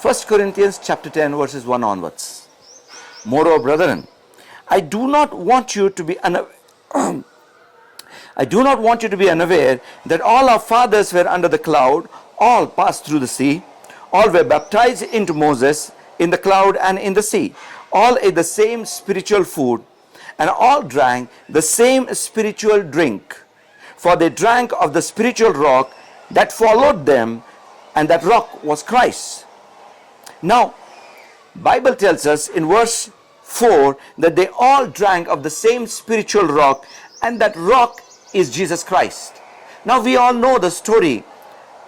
1 Corinthians chapter 10 verses 1 onwards. Moreover, brethren, I do not want you to be unaware that all our fathers were under the cloud, all passed through the sea, all were baptized into Moses in the cloud and in the sea, all ate the same spiritual food, and all drank the same spiritual drink. For they drank of the spiritual rock that followed them, and that rock was Christ. Now, Bible tells us in verse 4 that they all drank of the same spiritual rock, and that rock is Jesus Christ. Now we all know the story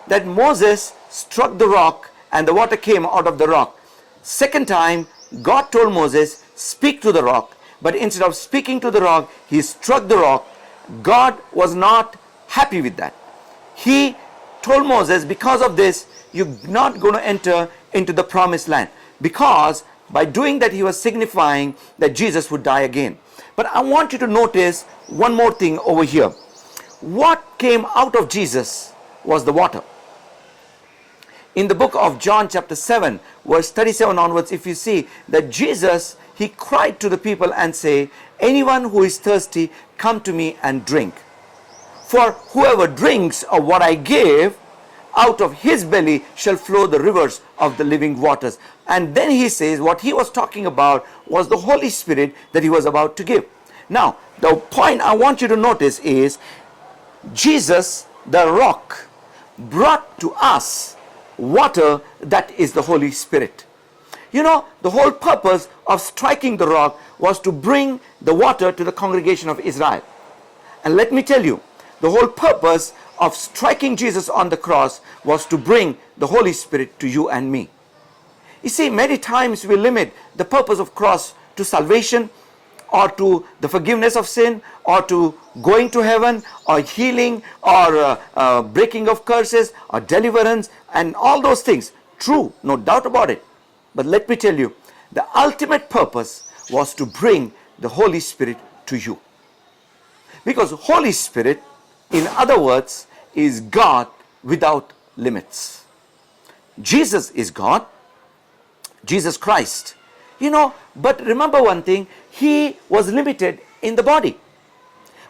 that Moses struck the rock and the water came out of the rock. Second time, God told Moses, speak to the rock. But instead of speaking to the rock, he struck the rock. God was not happy with that. He told Moses, because of this, you're not going to enter into the promised land. Because by doing that, he was signifying that Jesus would die again. But I want you to notice one more thing over here. What came out of Jesus was the water. In the book of John chapter 7, verse 37 onwards, if you see that Jesus, he cried to the people and say, anyone who is thirsty, come to me and drink. For whoever drinks of what I give, out of his belly shall flow the rivers of the living waters. And then he says what he was talking about was the Holy Spirit that he was about to give. Now, the point I want you to notice is Jesus, the rock, brought to us water that is the Holy Spirit. You know, the whole purpose of striking the rock was to bring the water to the congregation of Israel. And let me tell you, the whole purpose of striking Jesus on the cross was to bring the Holy Spirit to you and me. You see, many times we limit the purpose of cross to salvation, or to the forgiveness of sin, or to going to heaven, or healing, or breaking of curses, or deliverance, and all those things. True, no doubt about it. But let me tell you, the ultimate purpose was to bring the Holy Spirit to you. Because Holy Spirit, in other words, is God without limits. Jesus is God, Jesus Christ. You know, but remember one thing, he was limited in the body.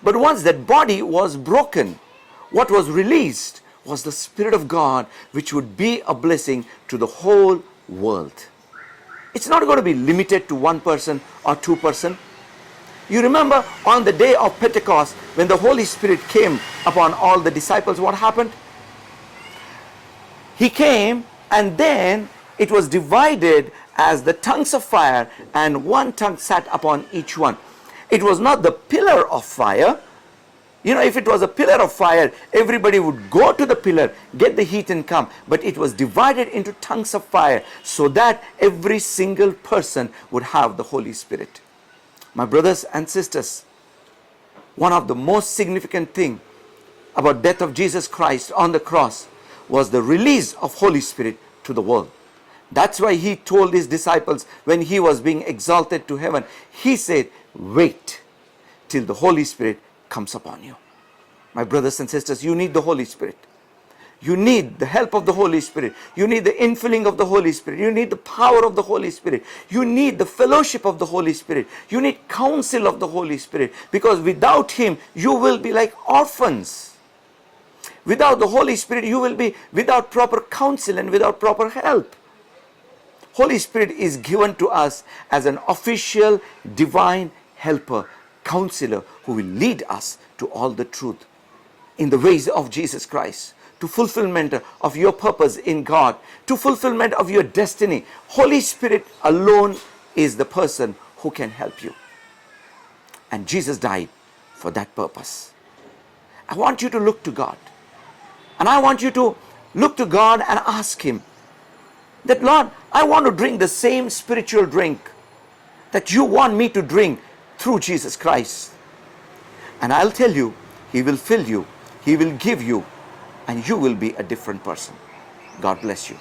But once that body was broken, what was released was the Spirit of God, which would be a blessing to the whole world. It's not going to be limited to one person or two person. You remember on the day of Pentecost, when the Holy Spirit came upon all the disciples, what happened? He came, and then it was divided as the tongues of fire, and one tongue sat upon each one. It was not the pillar of fire. You know, if it was a pillar of fire, everybody would go to the pillar, get the heat and come. But it was divided into tongues of fire, so that every single person would have the Holy Spirit. My brothers and sisters, one of the most significant thing about death of Jesus Christ on the cross was the release of Holy Spirit to the world. That's why he told his disciples when he was being exalted to heaven, he said, wait till the Holy Spirit comes upon you. My brothers and sisters, you need the Holy Spirit. You need the help of the Holy Spirit. You need the infilling of the Holy Spirit. You need the power of the Holy Spirit. You need the fellowship of the Holy Spirit. You need counsel of the Holy Spirit. Because without him, you will be like orphans. Without the Holy Spirit, you will be without proper counsel and without proper help. Holy Spirit is given to us as an official divine helper, counselor, who will lead us to all the truth in the ways of Jesus Christ, to fulfillment of your purpose in God, to fulfillment of your destiny. Holy Spirit alone is the person who can help you. And Jesus died for that purpose. I want you to look to God. And I want you to look to God and ask him that, Lord, I want to drink the same spiritual drink that you want me to drink through Jesus Christ. And I'll tell you, he will fill you, he will give you, and you will be a different person. God bless you.